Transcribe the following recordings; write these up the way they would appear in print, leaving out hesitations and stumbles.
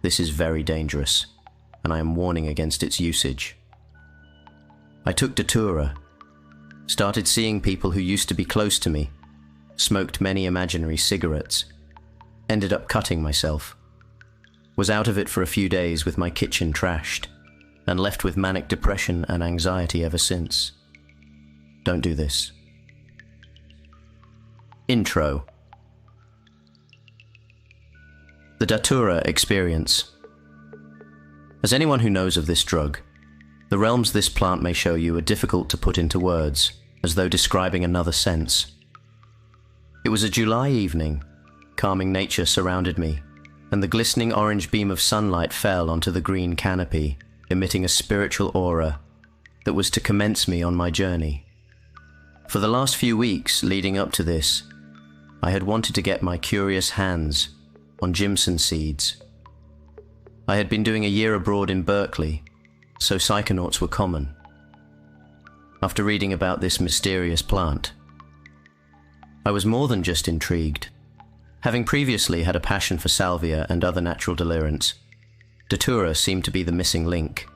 This is very dangerous, and I am warning against its usage. I took Datura, started seeing people who used to be close to me, smoked many imaginary cigarettes, ended up cutting myself, was out of it for a few days with my kitchen trashed, and left with manic depression and anxiety ever since. Don't do this. Intro. The Datura experience. As anyone who knows of this drug, the realms this plant may show you are difficult to put into words, as though describing another sense. It was a July evening. Calming nature surrounded me, and the glistening orange beam of sunlight fell onto the green canopy, emitting a spiritual aura that was to commence me on my journey. For the last few weeks leading up to this, I had wanted to get my curious hands on Jimson seeds. I had been doing a year abroad in Berkeley, so psychonauts were common. After reading about this mysterious plant, I was more than just intrigued. Having previously had a passion for salvia and other natural delirants, Datura seemed to be the missing link.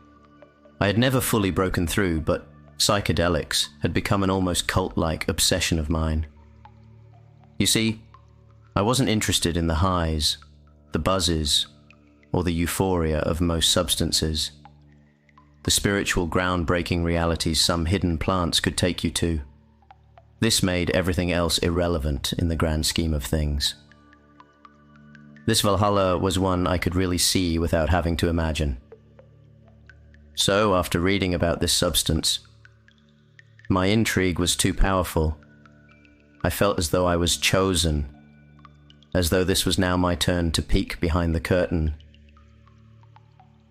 I had never fully broken through, but psychedelics had become an almost cult-like obsession of mine. You see, I wasn't interested in the highs, the buzzes, or the euphoria of most substances, the spiritual groundbreaking realities some hidden plants could take you to. This made everything else irrelevant in the grand scheme of things. This Valhalla was one I could really see without having to imagine. So, after reading about this substance, my intrigue was too powerful. I felt as though I was chosen, as though this was now my turn to peek behind the curtain.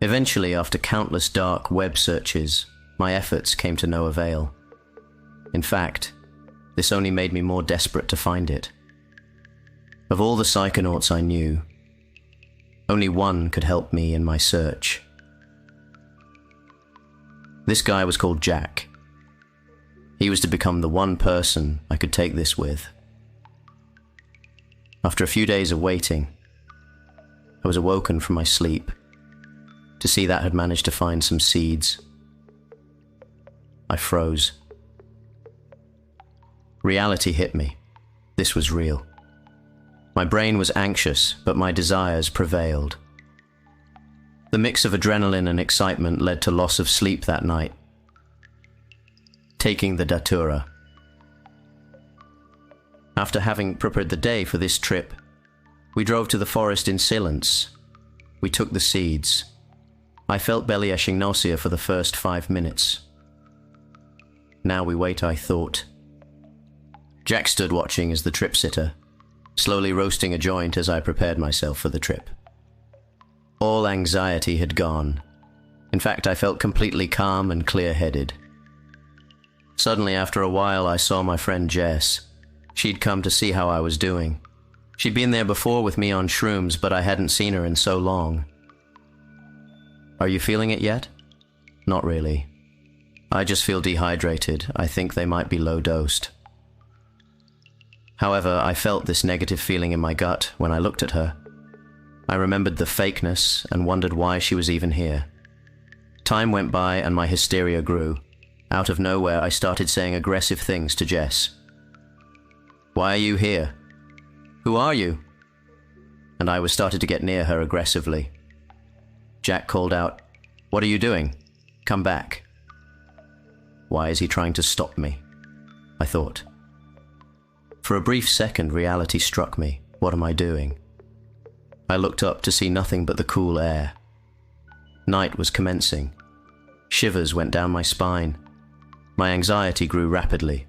Eventually, after countless dark web searches, my efforts came to no avail. In fact, this only made me more desperate to find it. Of all the psychonauts I knew, only one could help me in my search. This guy was called Jack. He was to become the one person I could take this with. After a few days of waiting, I was awoken from my sleep to see that had managed to find some seeds. I froze. Reality hit me. This was real. My brain was anxious, but my desires prevailed. The mix of adrenaline and excitement led to loss of sleep that night. Taking the Datura. After having prepared the day for this trip, we drove to the forest in silence. We took the seeds. I felt belly-aching nausea for the first 5 minutes. Now we wait, I thought. Jack stood watching as the trip-sitter, slowly roasting a joint as I prepared myself for the trip. All anxiety had gone. In fact, I felt completely calm and clear-headed. Suddenly, after a while, I saw my friend Jess. She'd come to see how I was doing. She'd been there before with me on shrooms, but I hadn't seen her in so long. Are you feeling it yet? Not really. I just feel dehydrated. I think they might be low-dosed. However, I felt this negative feeling in my gut when I looked at her. I remembered the fakeness and wondered why she was even here. Time went by and my hysteria grew. Out of nowhere, I started saying aggressive things to Jess. "Why are you here? Who are you?" And I was started to get near her aggressively. Jack called out, "What are you doing? Come back." Why is he trying to stop me? I thought. For a brief second, reality struck me. What am I doing? I looked up to see nothing but the cool air. Night was commencing. Shivers went down my spine. My anxiety grew rapidly.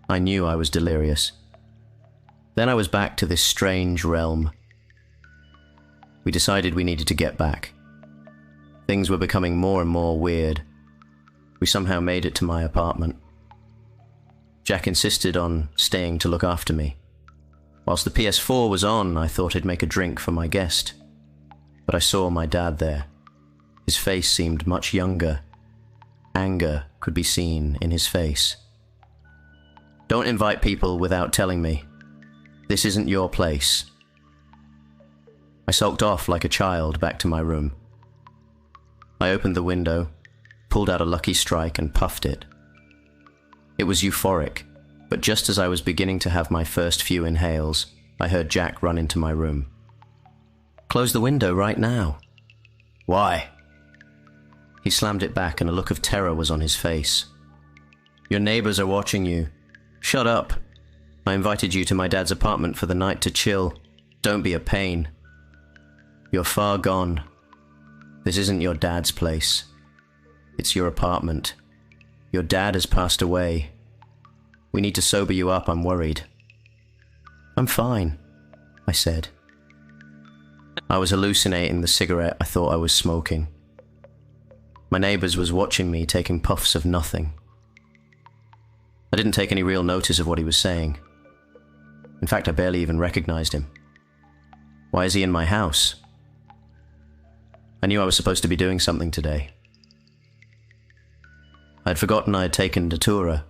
I knew I was delirious. Then I was back to this strange realm. We decided we needed to get back. Things were becoming more and more weird. We somehow made it to my apartment. Jack insisted on staying to look after me. Whilst the PS4 was on, I thought I'd make a drink for my guest. But I saw my dad there. His face seemed much younger. Anger could be seen in his face. "Don't invite people without telling me. This isn't your place." I sulked off like a child back to my room. I opened the window, pulled out a Lucky Strike and puffed it. It was euphoric, but just as I was beginning to have my first few inhales, I heard Jack run into my room. "Close the window right now." "Why?" He slammed it back and a look of terror was on his face. "Your neighbors are watching you. Shut up. I invited you to my dad's apartment for the night to chill. Don't be a pain. You're far gone. This isn't your dad's place. It's your apartment. Your dad has passed away. We need to sober you up, I'm worried." "I'm fine," I said. I was hallucinating the cigarette I thought I was smoking. My neighbors was watching me taking puffs of nothing. I didn't take any real notice of what he was saying. In fact, I barely even recognized him. Why is he in my house? I knew I was supposed to be doing something today. I'd forgotten I had taken Datura,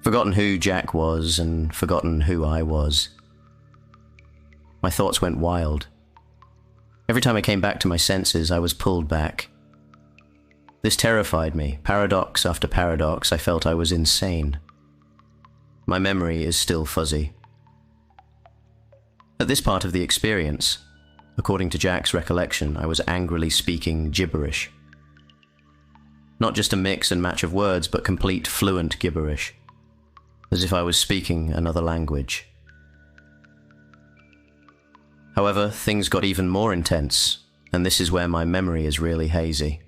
forgotten who Jack was, and forgotten who I was. My thoughts went wild. Every time I came back to my senses, I was pulled back. This terrified me. Paradox after paradox, I felt I was insane. My memory is still fuzzy. At this part of the experience, according to Jack's recollection, I was angrily speaking gibberish. Not just a mix and match of words, but complete fluent gibberish, as if I was speaking another language. However, things got even more intense, and this is where my memory is really hazy.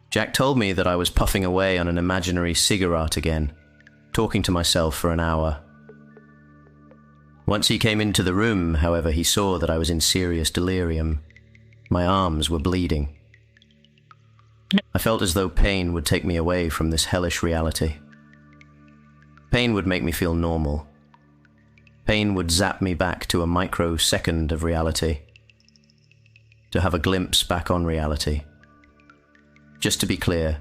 Jack told me that I was puffing away on an imaginary cigarette again, talking to myself for an hour. Once he came into the room, however, he saw that I was in serious delirium. My arms were bleeding. I felt as though pain would take me away from this hellish reality. Pain would make me feel normal. Pain would zap me back to a microsecond of reality, to have a glimpse back on reality. Just to be clear,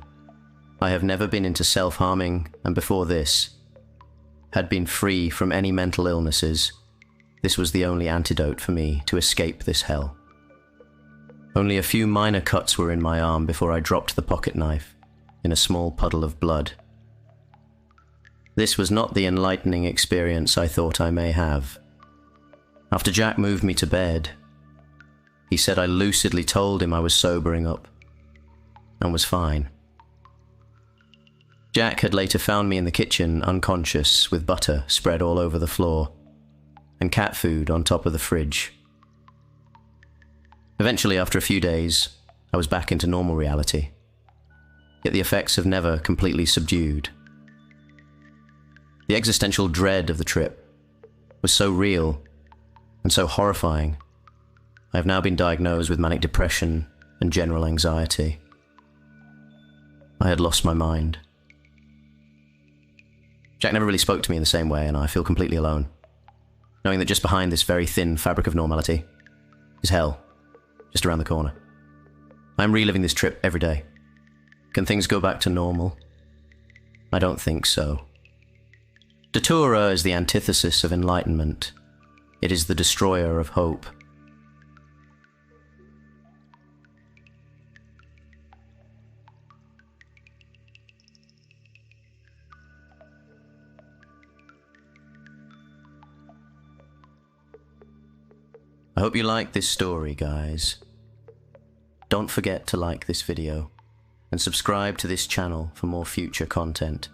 I have never been into self-harming, and before this, had been free from any mental illnesses. This was the only antidote for me to escape this hell. Only a few minor cuts were in my arm before I dropped the pocket knife in a small puddle of blood. This was not the enlightening experience I thought I may have. After Jack moved me to bed, he said I lucidly told him I was sobering up and was fine. Jack had later found me in the kitchen unconscious with butter spread all over the floor and cat food on top of the fridge. Eventually, after a few days, I was back into normal reality, yet the effects have never completely subdued. The existential dread of the trip was so real and so horrifying. I have now been diagnosed with manic depression and general anxiety. I had lost my mind. Jack never really spoke to me in the same way, and I feel completely alone, knowing that just behind this very thin fabric of normality is hell, just around the corner. I am reliving this trip every day. Can things go back to normal? I don't think so. Datura is the antithesis of enlightenment. It is the destroyer of hope. I hope you like this story, guys. Don't forget to like this video and subscribe to this channel for more future content.